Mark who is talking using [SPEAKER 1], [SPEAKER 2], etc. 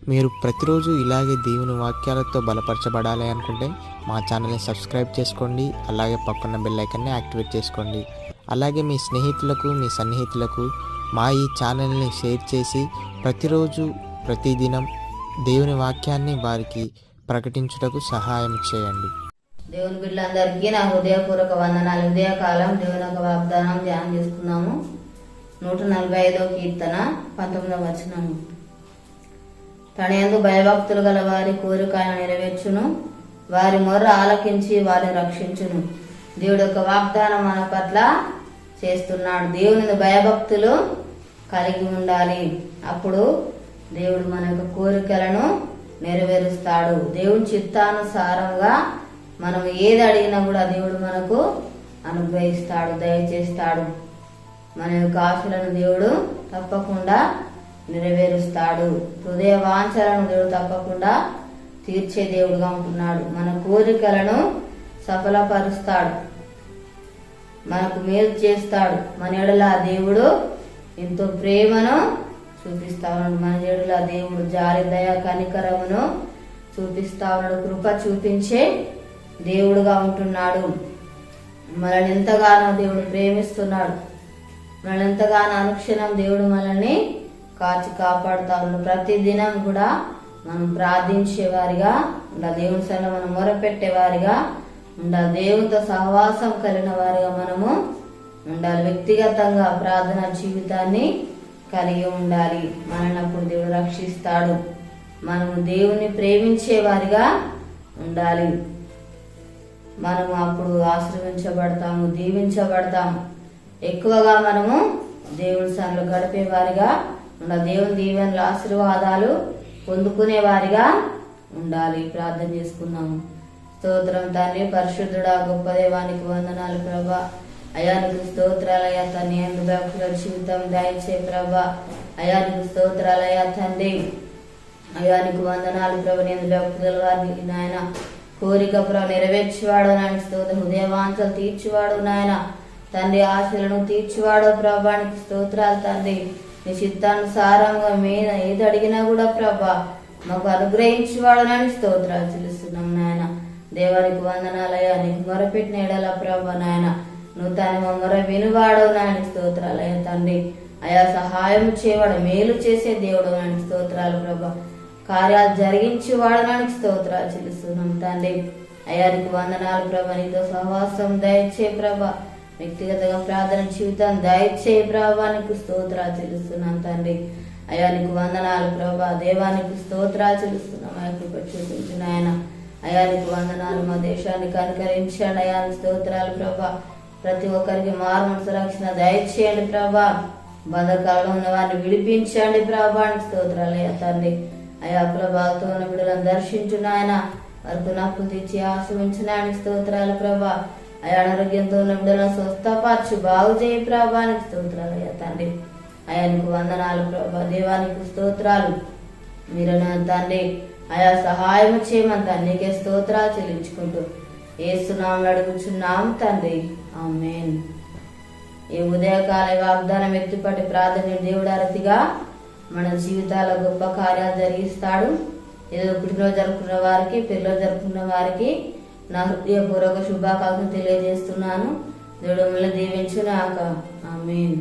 [SPEAKER 1] మీరు ప్రతిరోజు ఇలాగే దేవుని వాక్యాలతో బలపరచబడాలి అనుకుంటే మా ఛానల్ని సబ్స్క్రైబ్ చేసుకోండి. అలాగే పక్కన బెల్ ఐకాన్ని యాక్టివేట్ చేసుకోండి. అలాగే మీ స్నేహితులకు, మీ సన్నిహితులకు మా ఈ ఛానల్ని షేర్ చేసి ప్రతిరోజు ప్రతిదినం దేవుని వాక్యాన్ని వారికి ప్రకటించుటకు సహాయం చేయండి.
[SPEAKER 2] దేవుని బిడ్డలందరికీ నా హృదయపూర్వక వందనాలు. ఉదయకాలం దేవుని యొక్క వాగ్దానం ధ్యానం చేసుకున్నాము. 145వ కీర్తన 19వ వచనము. తన యందు భయభక్తులు గల వారి కోరిక ఆయన నెరవేర్చును, వారి మొర్ర ఆలకించి వారిని రక్షించును. దేవుడి యొక్క వాగ్దానం మన పట్ల చేస్తున్నాడు. దేవుని భయభక్తులు కలిగి ఉండాలి. అప్పుడు దేవుడు మన యొక్క కోరికలను నెరవేరుస్తాడు. దేవుని చిత్తానుసారంగా మనం ఏది అడిగినా కూడా దేవుడు మనకు అనుగ్రహిస్తాడు, దయచేస్తాడు. మన యొక్క ఆశలను దేవుడు తప్పకుండా నెరవేరుస్తాడు. హృదయ వాంఛలను దేవుడు తప్పకుండా తీర్చే దేవుడుగా ఉంటున్నాడు. మన కోరికలను సఫలపరుస్తాడు, మనకు మేలు చేస్తాడు. మన ఎడల దేవుడు ఎంతో ప్రేమను చూపిస్తా ఉన్నాడు. మన ఎడల దేవుడు జాలి, దయ, కనికరమును చూపిస్తా ఉన్నాడు. కృప చూపించే దేవుడుగా ఉంటున్నాడు. మనల్ని ఎంతగానో దేవుడు ప్రేమిస్తున్నాడు. మనల్ని ఎంతగానో అనుక్షణం దేవుడు మనల్ని కాచి కాపాడుతా ఉన్నాడు. ప్రతి దినం కూడా మనం ప్రార్థించే వారిగా ఉండాలి. దేవుని సన్నిధిలో మనం మొరపెట్టేవారిగా ఉండాలి. దేవునితో సహవాసం కలిగిన వారిగా మనము ఉండాలి. వ్యక్తిగతంగా ప్రార్థన జీవితాన్ని కలిగి ఉండాలి. మనల్ని అప్పుడు దేవుడు రక్షిస్తాడు. మనము దేవుని ప్రేమించే వారిగా ఉండాలి. మనము అప్పుడు ఆశీర్వించబడతాము, దీవించబడతాము. ఎక్కువగా మనము దేవుని సన్నిధిలో గడిపే వారిగా ఉండాలి. దేవుని దీవెనలు, ఆశీర్వాదాలు పొందుకునే వారిగా ఉండాలి. ప్రార్థన చేసుకున్నాము. స్తోత్రం తండ్రి, పరిశుద్ధుడా, గొప్ప దేవానికి వందనాలు ప్రభా. అయానికి స్తోత్రాలయ్యా తండ్రి. యందు భక్తుల జీవితం దయచే ప్రభా. అయానికి స్తోత్రాలయ్యా తండ్రి. అయానికి వందనాలు ప్రభు. యందు భక్తుల వారికి నాయన కోరిక ప్రభు నెరవేర్చివాడు నాయన స్తోత్రం. హృదయవాంఛలు తీర్చివాడు నాయన తండ్రి. ఆశలను తీర్చివాడు ప్రభానికి స్తోత్రాలు తండ్రి. నీ చిత్తానుసారంగా మేము ఏది అడిగినా కూడా ప్రభా మాకు అనుగ్రహించేవాడు నాయన స్తోత్రాలు చెల్లిస్తున్నాం నాయన. దేవానికి వందనాలయ్యా. నీకు మొరపెట్టిన ఎడల ప్రభా నాయన నువ్వు తన మొర వినువాడవు నాయన స్తోత్రాలయ్యా తండ్రి. అయా సహాయం చేయవాడు, మేలు చేసే దేవుడు నాయన స్తోత్రాలు ప్రభా. కార్యాలు జరిగించేవాడు నాయన స్తోత్రాలు చెల్లిస్తున్నాం తండ్రి. అయానికి వందనాలు ప్రభా. నీతో సహవాసం దయచే ప్రభా. వ్యక్తిగతంగా ప్రార్థన జీవితం దయచే ప్రభానికి స్తోత్రాలు చెల్లిస్తున్నాం తండ్రి. అయానికి వందనాలు ప్రభా. దేవానికి స్తోత్రాలు చెల్లిస్తున్నాం. ఆ కృప చూపించిన ఆయన అయానికి వందనాలు. మా దేశాన్ని కనుకరించండి. అయానికి స్తోత్రాలు ప్రభా. ప్రతి ఒక్కరికి మారుమనసు రక్షణ దయచేయండి ప్రభా. బంధకాలలో ఉన్న వారిని విడిపించండి ప్రభానికి స్తోత్రాలు అయ్యా తండ్రి. అయా ప్రభాతో ఉన్న బిడ్డలను దర్శించిన ఆయన వారికి నప్పు తెచ్చి ఆశ్రయించిన ఆయనకి స్తోత్రాలు ప్రభా. అయా అనారోగ్యంతో ఉన్న బిడ్డలను స్వస్థపరచు, బాగు చేయి ప్రభానికి స్తోత్రాలు అయ్యా తండ్రి. అయానికి వందనాలు ప్రభా. దేవానికి స్తోత్రాలు. మీరు తండ్రి అయా సహాయం చేయమంతా నీకే స్తోత్రాలు చెల్లించుకుంటూ ఏసునామములో అడుగుచున్నాం తండ్రి, ఆమేన్. ఈ ఉదయకాల వాగ్దానం ఎత్తిపట్టి ప్రార్థన దేవుడు అరతిగా మన జీవితాల గొప్ప కార్యాలు జరిగిస్తాడు. ఏదో పుట్టినరోజు జరుపుకున్న వారికి, పిల్లలు జరుపుకున్న వారికి నా హృదయపూర్వక శుభాకాంక్షలు తెలియజేస్తున్నాను. దేవుడు మిమ్మల్ని దీవించుగాక, ఆమేన్.